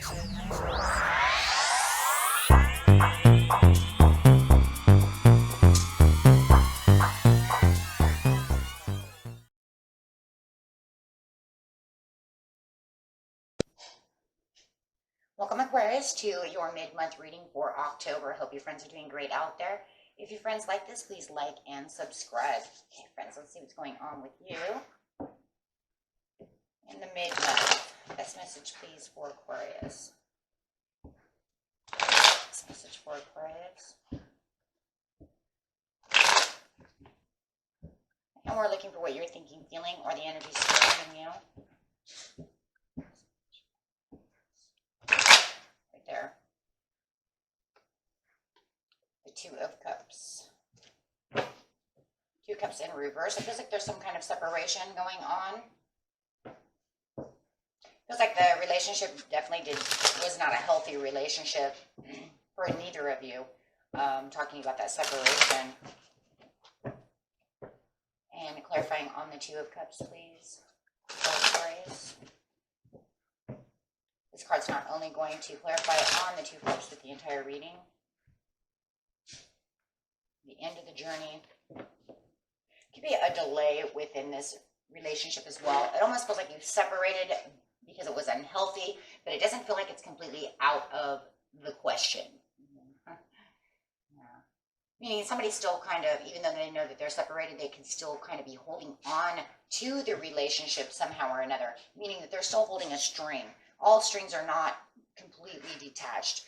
Welcome, Aquarius, to your mid-month reading for October. Hope your friends are doing great out there. If your friends like this, please like and subscribe. Okay, friends, let's see what's going on with you in the mid-month. Best message, please, for Aquarius. Best message for Aquarius. And we're looking for what you're thinking, feeling, or the energy surrounding you. There. The Two of Cups. Two Cups in reverse. It feels like there's some kind of separation going on. Feels like the relationship definitely was not a healthy relationship for neither of you. Talking about that separation. And clarifying on the Two of Cups, please. Aquarius. This card's not only going to clarify on the Two of Cups, but the entire reading. The end of the journey. Could be a delay within this relationship as well. It almost feels like you separated because it was unhealthy, but it doesn't feel like it's completely out of the question. Meaning somebody's still kind of, even though they know that they're separated, they can still kind of be holding on to the relationship somehow or another. Meaning that they're still holding a string. All strings are not completely detached.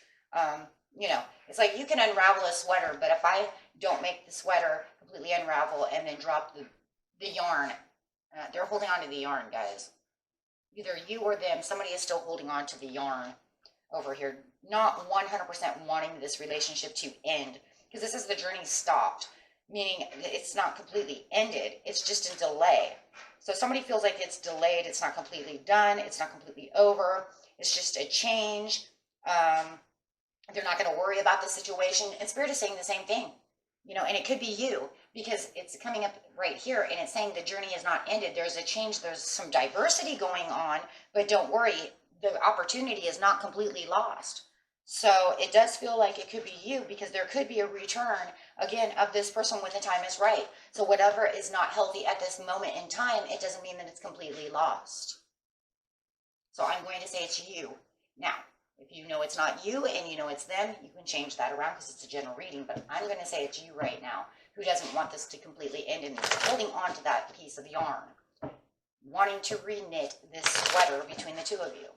You know, it's like you can unravel a sweater, but if I don't make the sweater completely unravel and then drop the yarn, they're holding on to the yarn, guys. Either you or them, somebody is still holding on to the yarn over here, not 100% wanting this relationship to end. Because this is the journey stopped, meaning it's not completely ended. It's just a delay. So somebody feels like it's delayed. It's not completely done. It's not completely over. It's just a change. They're not going to worry about the situation. And Spirit is saying the same thing, you know, and it could be you because it's coming up right here and it's saying the journey is not ended. There's a change. There's some diversity going on, but don't worry. The opportunity is not completely lost. So it does feel like it could be you because there could be a return, again, of this person when the time is right. So whatever is not healthy at this moment in time, it doesn't mean that it's completely lost. So I'm going to say it's you. Now, if you know it's not you and you know it's them, you can change that around because it's a general reading. But I'm going to say it's you right now who doesn't want this to completely end and is holding on to that piece of yarn, wanting to reknit this sweater between the two of you.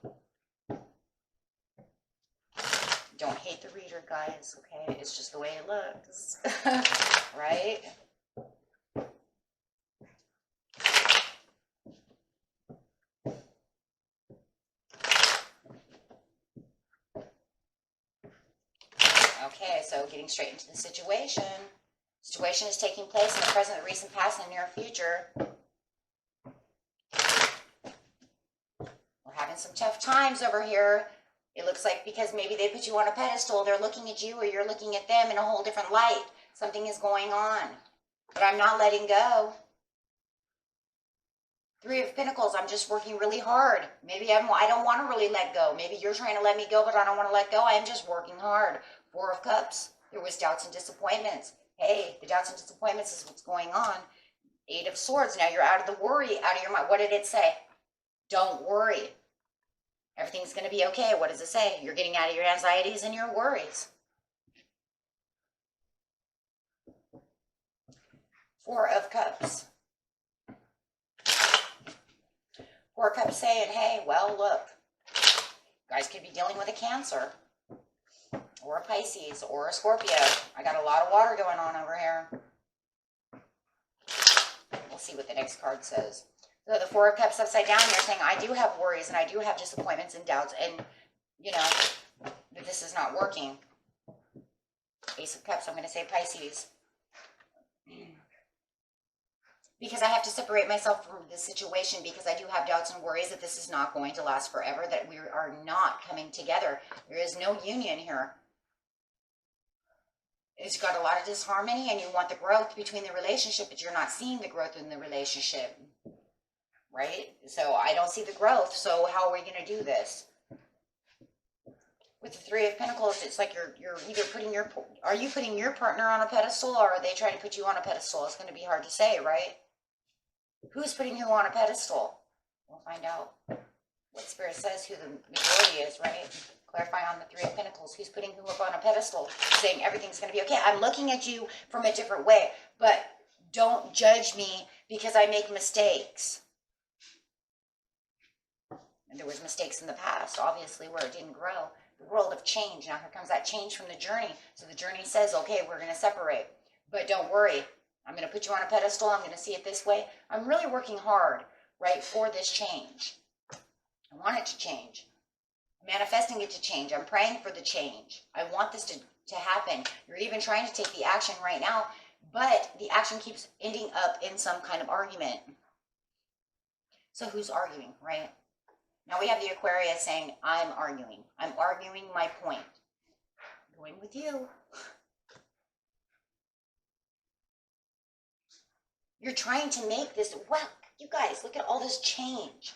Don't hate the reader, guys, okay? It's just the way it looks, right? Okay, so getting straight into the situation. Situation is taking place in the present, the recent past, and the near future. We're having some tough times over here. It looks like because maybe they put you on a pedestal, they're looking at you or you're looking at them in a whole different light. Something is going on. But I'm not letting go. Three of Pentacles, I'm just working really hard. Maybe I don't want to really let go. Maybe you're trying to let me go, but I don't want to let go. I'm just working hard. Four of Cups. There was doubts and disappointments. Hey, the doubts and disappointments is what's going on. Eight of Swords. Now you're out of the worry, out of your mind. What did it say? Don't worry. Everything's going to be okay. What does it say? You're getting out of your anxieties and your worries. Four of Cups. Four of Cups saying, hey, well, look. You guys could be dealing with a Cancer. Or a Pisces. Or a Scorpio. I got a lot of water going on over here. We'll see what the next card says. So the Four of Cups upside down, they're saying, I do have worries and I do have disappointments and doubts and, you know, that this is not working. Ace of Cups, I'm going to say Pisces. Because I have to separate myself from this situation because I do have doubts and worries that this is not going to last forever, that we are not coming together. There is no union here. It's got a lot of disharmony and you want the growth between the relationship, but you're not seeing the growth in the relationship. Right? So I don't see the growth. So how are we going to do this? with the Three of Pentacles, it's like you're either putting your, are you putting your partner on a pedestal, or are they trying to put you on a pedestal? It's going to be hard to say, right? Who's putting who on a pedestal? We'll find out what Spirit says who the majority is, right? Clarify on the Three of Pentacles, who's putting who up on a pedestal, saying everything's going to be okay. I'm looking at you from a different way, but don't judge me because I make mistakes. And there was mistakes in the past, obviously, where it didn't grow. The world of change. Now here comes that change from the journey. So the journey says, okay, we're going to separate. But don't worry. I'm going to put you on a pedestal. I'm going to see it this way. I'm really working hard, right, for this change. I want it to change. I'm manifesting it to change. I'm praying for the change. I want this to happen. You're even trying to take the action right now, but the action keeps ending up in some kind of argument. So who's arguing, right? Now we have the Aquarius saying, I'm arguing. I'm arguing my point. I'm going with you. You're trying to make this, wow, you guys, look at all this change.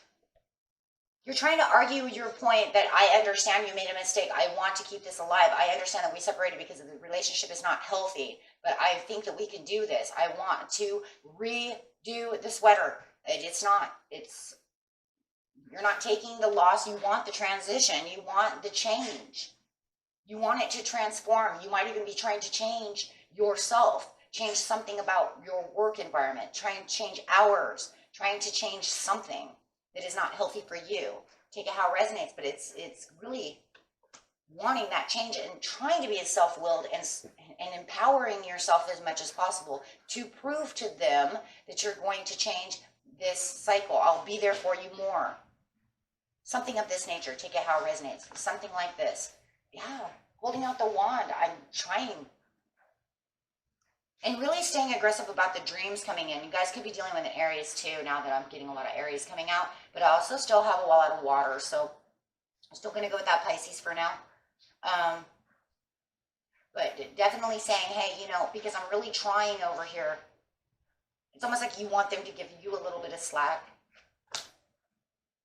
You're trying to argue your point that I understand you made a mistake. I want to keep this alive. I understand that we separated because the relationship is not healthy, but I think that we can do this. I want to redo the sweater. It's not. You're not taking the loss. You want the transition. You want the change. You want it to transform. You might even be trying to change yourself, change something about your work environment, trying to change hours, trying to change something that is not healthy for you. Take it how it resonates, but it's really wanting that change and trying to be as self-willed and empowering yourself as much as possible to prove to them that you're going to change this cycle. I'll be there for you more. Something of this nature. Take it how it resonates. Something like this. Yeah, holding out the wand. I'm trying. And really staying aggressive about the dreams coming in. You guys could be dealing with an Aries too, now that I'm getting a lot of Aries coming out. But I also still have a lot of water, so I'm still going to go with that Pisces for now. But definitely saying, hey, because I'm really trying over here. It's almost like you want them to give you a little bit of slack.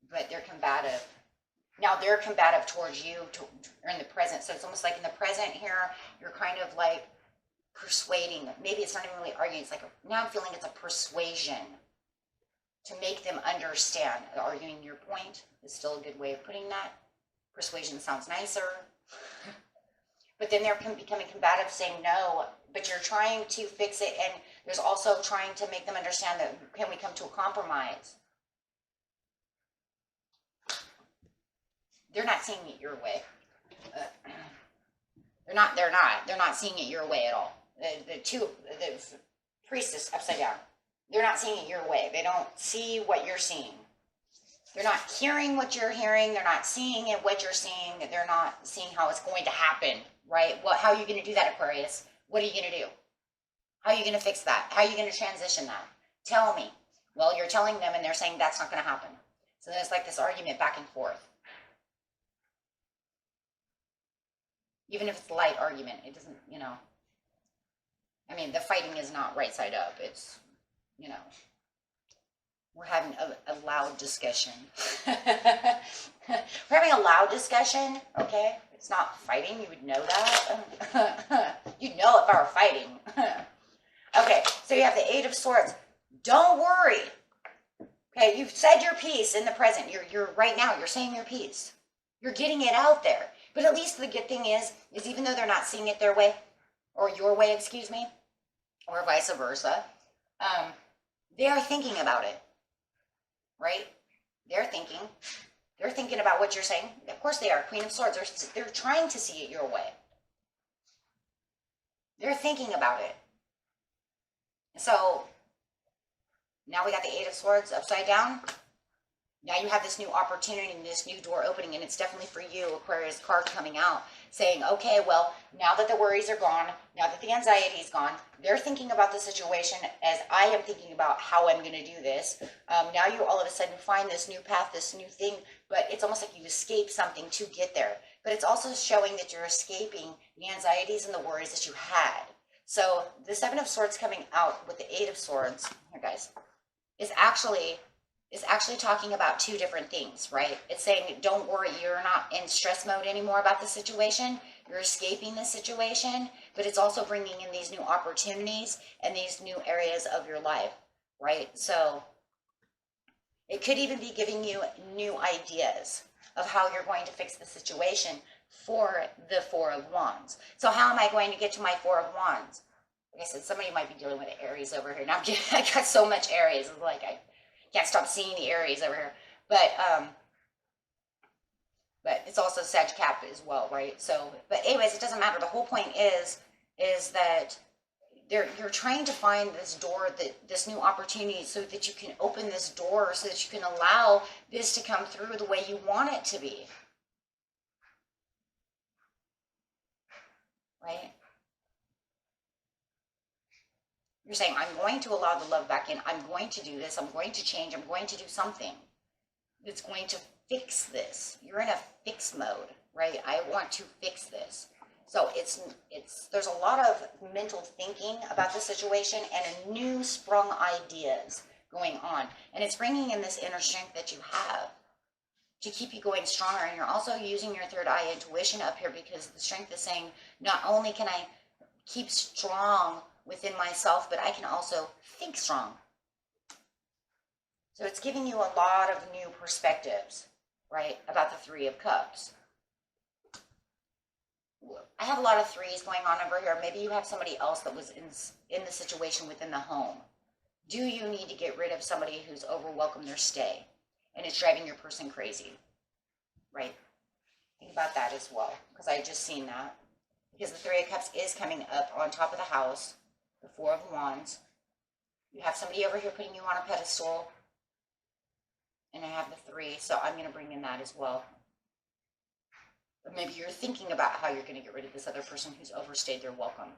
But they're combative. Now they're combative towards you or in the present. So it's almost like in the present here, you're kind of like persuading. Maybe it's not even really arguing. It's like, now I'm feeling it's a persuasion to make them understand. Arguing your point is still a good way of putting that. Persuasion sounds nicer. But then they're becoming combative, saying no, but you're trying to fix it. And there's also trying to make them understand that, can we come to a compromise? They're not seeing it your way. They're not seeing it your way at all. The priestess upside down. They're not seeing it your way. They don't see what you're seeing. They're not hearing what you're hearing. They're not seeing it what you're seeing. They're not seeing how it's going to happen, right? How are you going to do that, Aquarius? What are you going to do? How are you going to fix that? How are you going to transition that? Tell me. Well, you're telling them and they're saying that's not going to happen. So then it's like this argument back and forth. Even if it's a light argument, it doesn't, I mean, the fighting is not right side up. It's, we're having a loud discussion. We're having a loud discussion, okay? It's not fighting. You would know that. You'd know if I were fighting. Okay, so you have the Eight of Swords. Don't worry. Okay, you've said your piece in the present. You're right now, you're saying your piece. You're getting it out there. But at least the good thing is even though they're not seeing it their way, or your way, excuse me, or vice versa, they are thinking about it, right? They're thinking about what you're saying. Of course they are. Queen of Swords. They're trying to see it your way. They're thinking about it. So now we got the Eight of Swords upside down. Now you have this new opportunity and this new door opening, and it's definitely for you, Aquarius card coming out, saying, okay, well, now that the worries are gone, now that the anxiety is gone, they're thinking about the situation as I am thinking about how I'm going to do this. Now you all of a sudden find this new path, this new thing, but it's almost like you escape something to get there. But it's also showing that you're escaping the anxieties and the worries that you had. So the Seven of Swords coming out with the Eight of Swords, here guys, is actually is actually talking about two different things, right? It's saying, don't worry, you're not in stress mode anymore about the situation. You're escaping the situation, but it's also bringing in these new opportunities and these new areas of your life, right? So it could even be giving you new ideas of how you're going to fix the situation for the Four of Wands. So how am I going to get to my Four of Wands? Like I said, somebody might be dealing with Aries over here. Now I got so much Aries. It's like I can't stop seeing the Aries over here. But it's also Sag Cap as well, right? So, but anyways, it doesn't matter. The whole point is that you're trying to find this door, this new opportunity, so that you can open this door, so that you can allow this to come through the way you want it to be, right? You're saying, I'm going to allow the love back in. I'm going to do this. I'm going to change. I'm going to do something that's going to fix this. You're in a fix mode, right? I want to fix this. So there's a lot of mental thinking about the situation and a new sprung ideas going on. And it's bringing in this inner strength that you have to keep you going stronger. And you're also using your third eye intuition up here, because the strength is saying, not only can I keep strong within myself, but I can also think strong. So it's giving you a lot of new perspectives, right, about the Three of Cups. I have a lot of threes going on over here. Maybe you have somebody else that was in the situation within the home. Do you need to get rid of somebody who's overwhelmed their stay and it's driving your person crazy, right? Think about that as well, because I just seen that. Because the Three of Cups is coming up on top of the house, the Four of Wands. You have somebody over here putting you on a pedestal, and I have the Three, so I'm going to bring in that as well. Or maybe you're thinking about how you're going to get rid of this other person who's overstayed their welcome.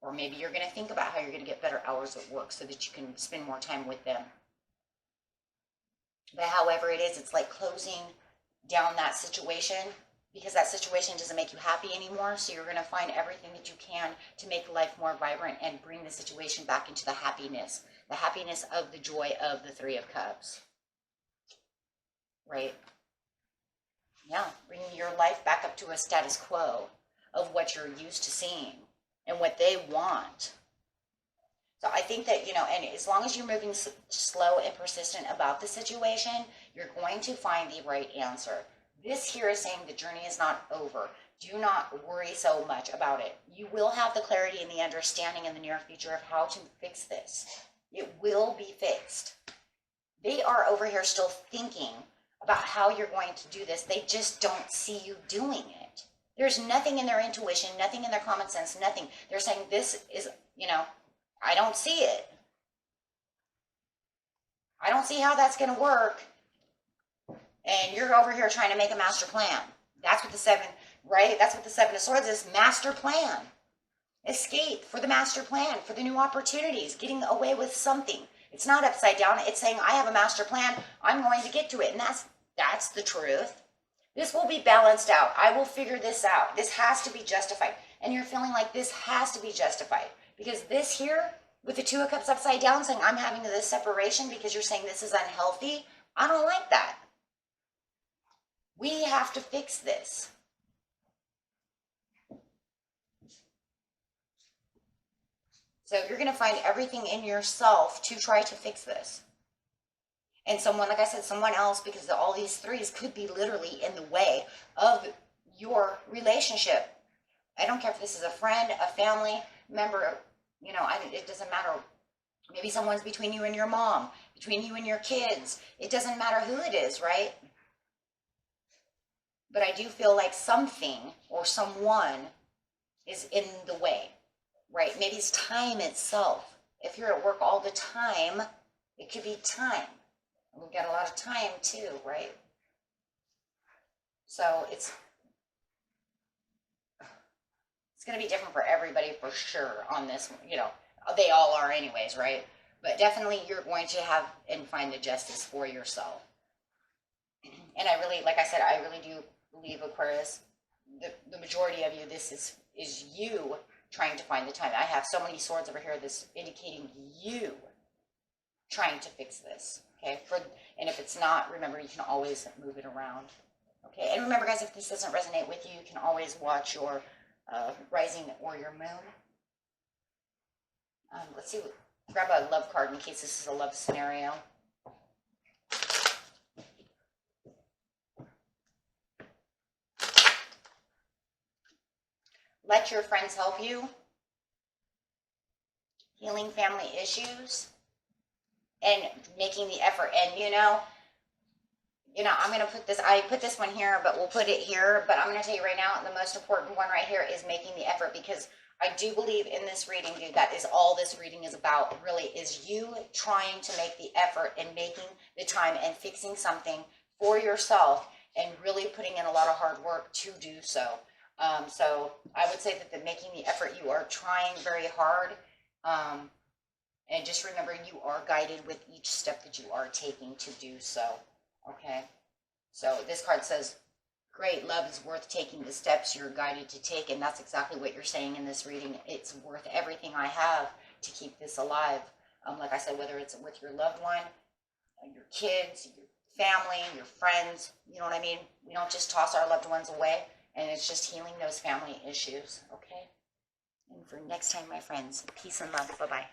Or maybe you're going to think about how you're going to get better hours at work so that you can spend more time with them. But however it is, it's like closing down that situation, because that situation doesn't make you happy anymore. So you're going to find everything that you can to make life more vibrant and bring the situation back into the happiness of the joy of the Three of Cups. Right? Yeah, bringing your life back up to a status quo of what you're used to seeing and what they want. So I think that, and as long as you're moving slow and persistent about the situation, you're going to find the right answer. This here is saying the journey is not over. Do not worry so much about it. You will have the clarity and the understanding in the near future of how to fix this. It will be fixed. They are over here still thinking about how you're going to do this. They just don't see you doing it. There's nothing in their intuition, nothing in their common sense, nothing. They're saying this is, I don't see it. I don't see how that's going to work. And you're over here trying to make a master plan. That's what the Seven, right? That's what the Seven of Swords is, master plan. Escape for the master plan, for the new opportunities, getting away with something. It's not upside down. It's saying, I have a master plan. I'm going to get to it. And that's the truth. This will be balanced out. I will figure this out. This has to be justified. And you're feeling like this has to be justified. Because this here, with the Two of Cups upside down, saying I'm having this separation because you're saying this is unhealthy, I don't like that. We have to fix this. So you're going to find everything in yourself to try to fix this. And someone, like I said, someone else, because all these threes could be literally in the way of your relationship. I don't care if this is a friend, a family member, it doesn't matter. Maybe someone's between you and your mom, between you and your kids. It doesn't matter who it is, right? But I do feel like something or someone is in the way, right? Maybe it's time itself. If you're at work all the time, it could be time. And we've got a lot of time too, right? So it's going to be different for everybody for sure on this, they all are anyways, right? But definitely you're going to have and find the justice for yourself. And I really, like I said, I really do believe, Aquarius, the majority of you, this is you trying to find the time. I have so many swords over here that's indicating you trying to fix this. Okay, and if it's not, remember, you can always move it around. Okay, and remember, guys, if this doesn't resonate with you, you can always watch your rising or your moon. Let's see, grab a love card in case this is a love scenario. Let your friends help you. Healing family issues. And making the effort. And you know, I'm going to put this, I put this one here, but we'll put it here. But I'm going to tell you right now, the most important one right here is making the effort, because I do believe in this reading, dude, that is all this reading is about, really, is you trying to make the effort and making the time and fixing something for yourself and really putting in a lot of hard work to do so. So I would say that making the effort, you are trying very hard. And just remember, you are guided with each step that you are taking to do so. Okay? So this card says, great, love is worth taking the steps you're guided to take. And that's exactly what you're saying in this reading. It's worth everything I have to keep this alive. Like I said, whether it's with your loved one, your kids, your family, your friends, you know what I mean? We don't just toss our loved ones away. And it's just healing those family issues. Okay? And for next time, my friends, peace and love. Bye-bye.